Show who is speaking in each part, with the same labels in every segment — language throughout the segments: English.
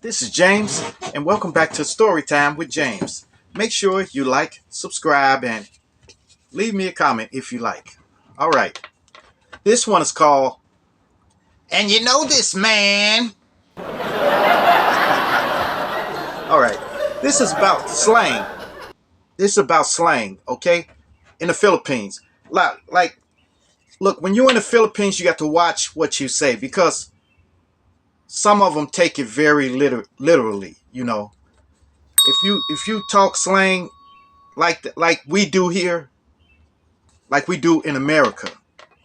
Speaker 1: This is James, and welcome back to Storytime with James. Make sure you like, subscribe, and leave me a comment if you like. All right, this one is called, And You Know This Man. All right, this is about slang. This is about slang, okay? In the Philippines. Look, when you're in the Philippines, you got to watch what you say because some of them take it very literally, you know. If you talk slang like we do here, like we do in America,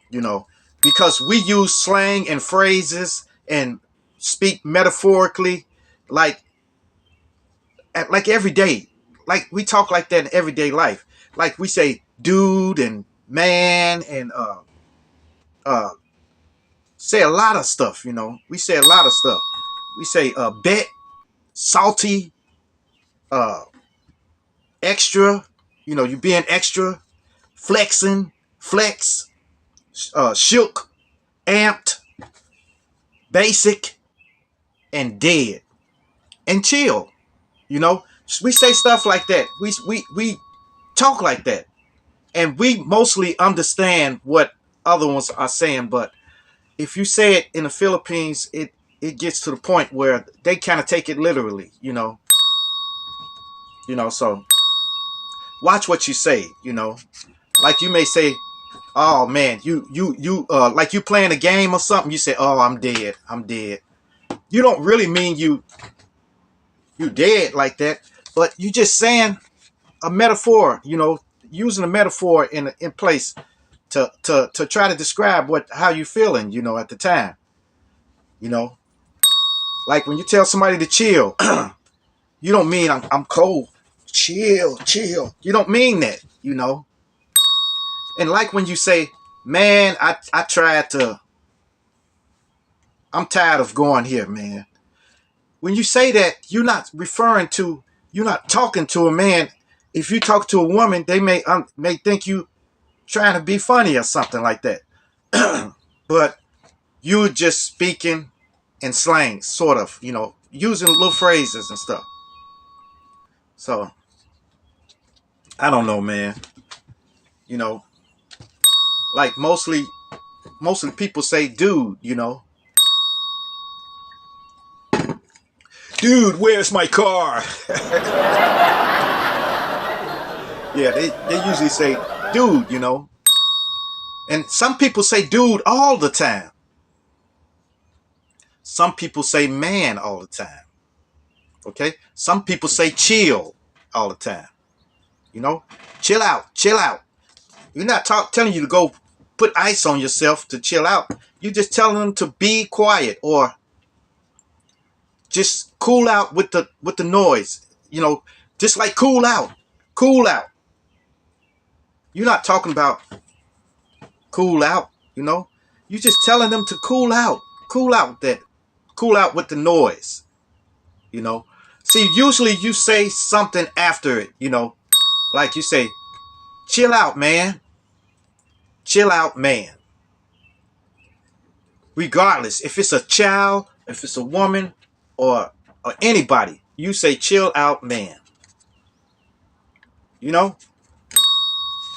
Speaker 1: you know, because we use slang and phrases and speak metaphorically, like like every day, like we talk like that in everyday life. Like we say dude and man and uh say a lot of stuff, you know. We say a lot of stuff. We say bet, salty, uh extra, you know, you being extra, flexing, flex, shook, amped, basic, and dead, and chill. You know, we say stuff like that. We talk like that, and we mostly understand what other ones are saying. But if you say it in the Philippines, it gets to the point where they kind of take it literally. So watch what you say. You know, like you may say, "Oh man, like you playing a game or something." You say, "Oh, I'm dead. I'm dead." You don't really mean you dead like that, but you just saying a metaphor, you know, using a metaphor in place to try to describe how you feeling, you know, at the time. You know, like when you tell somebody to chill, you don't mean I'm cold. Chill, chill. You don't mean that, you know. And like when you say, man, I tried to, I'm tired of going here, man. When you say that, you're not talking to a man. If you talk to a woman, they may think you trying to be funny or something like that. But you're just speaking in slang, sort of, you know, using little phrases and stuff. So I don't know, man. You know, like mostly people say dude, you know. Dude, where's my car? Yeah, they usually say dude, you know. And some people say dude all the time. Some people say man all the time. Okay? Some people say chill all the time. You know? Chill out, chill out. You're not telling you to go put ice on yourself to chill out. You're just telling them to be quiet or just cool out with the noise. You know, just like cool out. Cool out. You're not talking about cool out, you know? You're just telling them to cool out. Cool out that. Cool out with the noise. You know? See, usually you say something after it, you know, like you say, chill out, man. Chill out, man. Regardless, if it's a child, if it's a woman, or anybody, you say chill out, man. You know?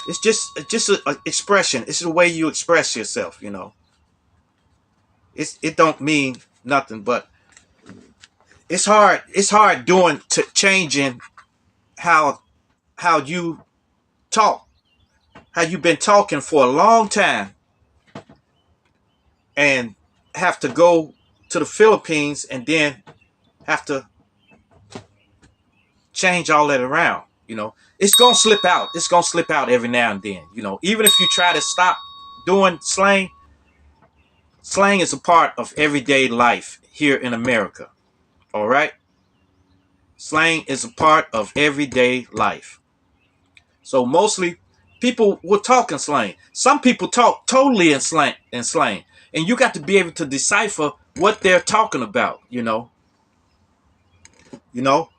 Speaker 1: It's just a expression. It's the way you express yourself, you know. It don't mean nothing, but it's hard doing to changing how you talk. How you've been talking for a long time and have to go to the Philippines and then have to change all that around, you know. It's gonna slip out. It's gonna slip out every now and then, you know. Even if you try to stop doing slang, slang is a part of everyday life here in America. All right? Slang is a part of everyday life. So mostly people will talk in slang. Some people talk totally in slang. And you got to be able to decipher what they're talking about, you know. You know?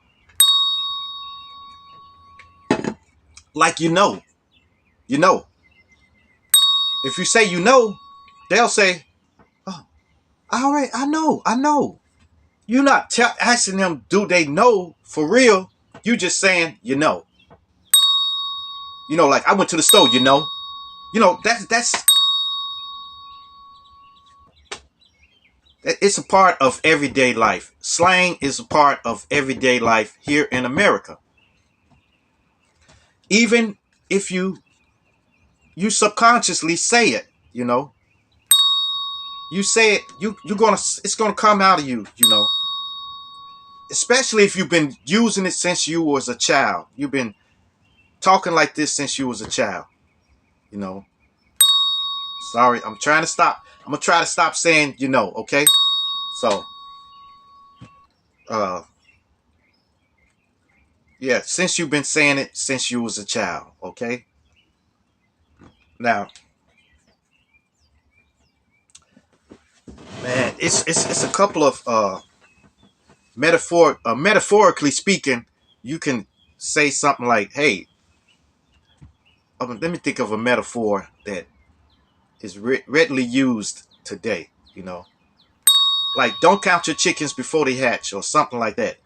Speaker 1: Like you know. If you say you know, they'll say, "Oh, all right, I know. You're not asking them, do they know for real? You just saying, you know. You know, like I went to the store, you know. You know, it's a part of everyday life. Slang is a part of everyday life here in America. Even if you subconsciously say it, you know. You say it, you're gonna it's gonna come out of you, you know. Especially if you've been using it since you was a child. You've been talking like this since you was a child, you know. Sorry, I'm trying to stop. I'm gonna try to stop saying, you know, okay? So, uh, yeah, since you've been saying it since you was a child, okay? Now, man, it's a couple of metaphorically speaking, you can say something like, "Hey, let me think of a metaphor that is readily used today." You know, like don't count your chickens before they hatch, or something like that.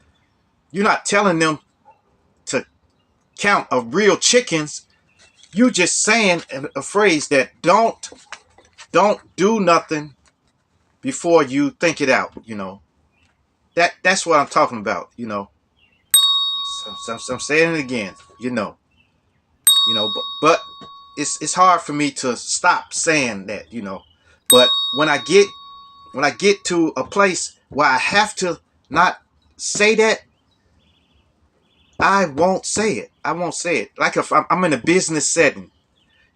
Speaker 1: You're not telling them to count a real chickens. You just saying a phrase that don't do nothing before you think it out. You know, that's what I'm talking about. You know, so I'm saying it again. You know, but it's hard for me to stop saying that. You know, but when I get to a place where I have to not say that, I won't say it. I won't say it. Like if I'm in a business setting,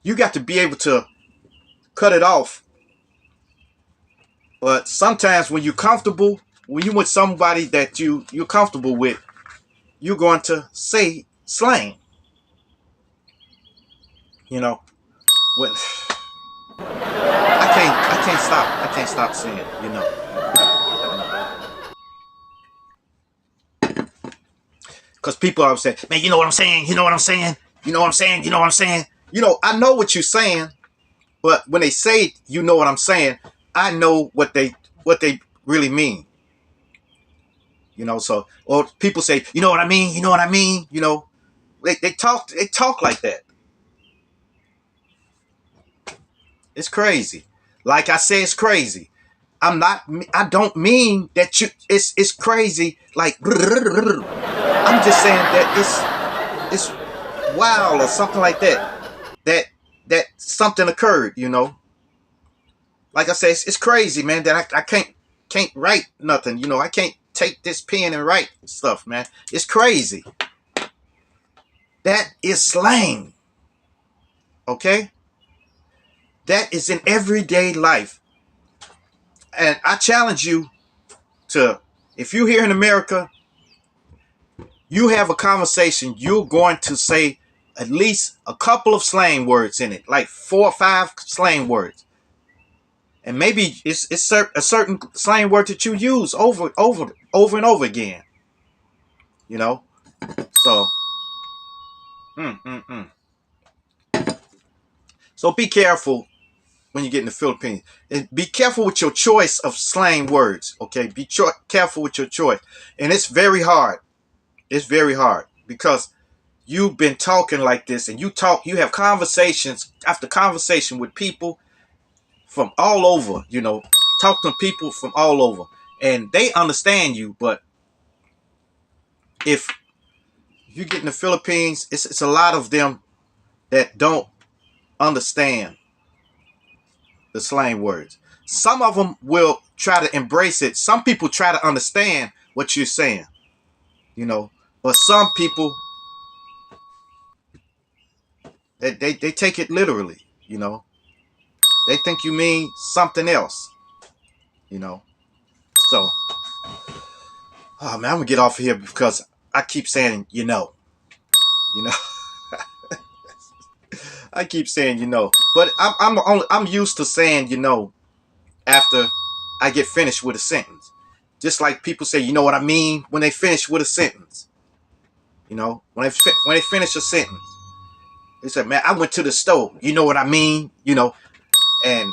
Speaker 1: you got to be able to cut it off. But sometimes when you're comfortable, when you're with somebody that you're comfortable with, you're going to say slang. You know, when I can't stop saying it. You know, because people always say, "Man, you know what I'm saying? You know what I'm saying? You know what I'm saying? You know what I'm saying?" You know, I know what you're saying, but when they say, "You know what I'm saying," I know what they really mean. You know, so or people say, "You know what I mean? You know what I mean?" You know, they talk like that. It's crazy. Like I say, it's crazy. I'm not. I don't mean that you. It's crazy. Like I'm just saying that it's wild or something like that. That that something occurred. You know. Like I say, it's crazy, man. That I can't write nothing. You know, I can't take this pen and write stuff, man. It's crazy. That is slang. Okay, that is in everyday life, and I challenge you to, if you're here in America, you have a conversation, you're going to say at least a couple of slang words in it, like 4 or 5 slang words. And maybe it's a certain slang word that you use over and over again. You know? So, mm, mm, mm. So be careful when you get in the Philippines. And be careful with your choice of slang words, okay? Be careful with your choice. And it's very hard. It's very hard because you've been talking like this, and you have conversations after conversation with people from all over, you know, talk to people from all over, and they understand you. But if you get in the Philippines, it's a lot of them that don't understand the slang words. Some of them will try to embrace it. Some people try to understand what you're saying, you know, but some people they take it literally, you know. They think you mean something else, you know. So, oh man, I'm gonna get off of here because I keep saying, you know, I keep saying, but I'm used to saying, after I get finished with a sentence. Just like people say, you know what I mean, when they finish with a sentence. You know, when they finish a sentence, they say, man, I went to the store. You know what I mean, and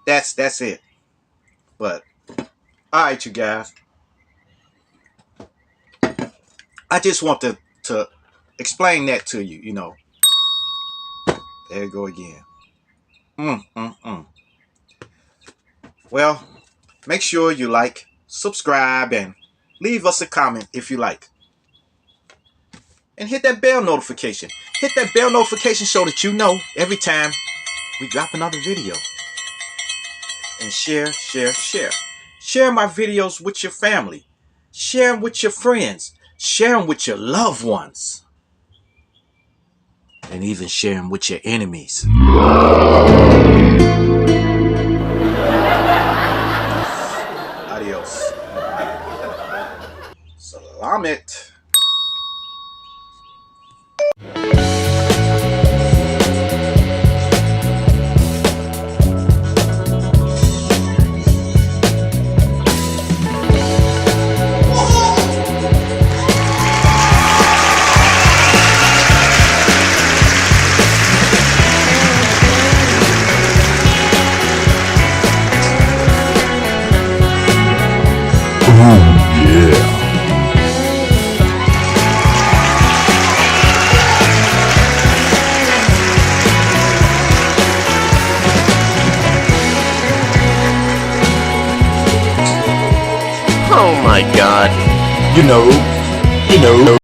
Speaker 1: that's it. But Alright, you guys. I just want to explain that to you, you know. There you go again. Well, make sure you like, subscribe, and leave us a comment if you like. And hit that bell notification. Hit that bell notification so that you know every time we drop another video. And share, share, share. Share my videos with your family. Share them with your friends. Share them with your loved ones. And even share them with your enemies. Adios. Salamat.
Speaker 2: Oh my god.
Speaker 3: You know.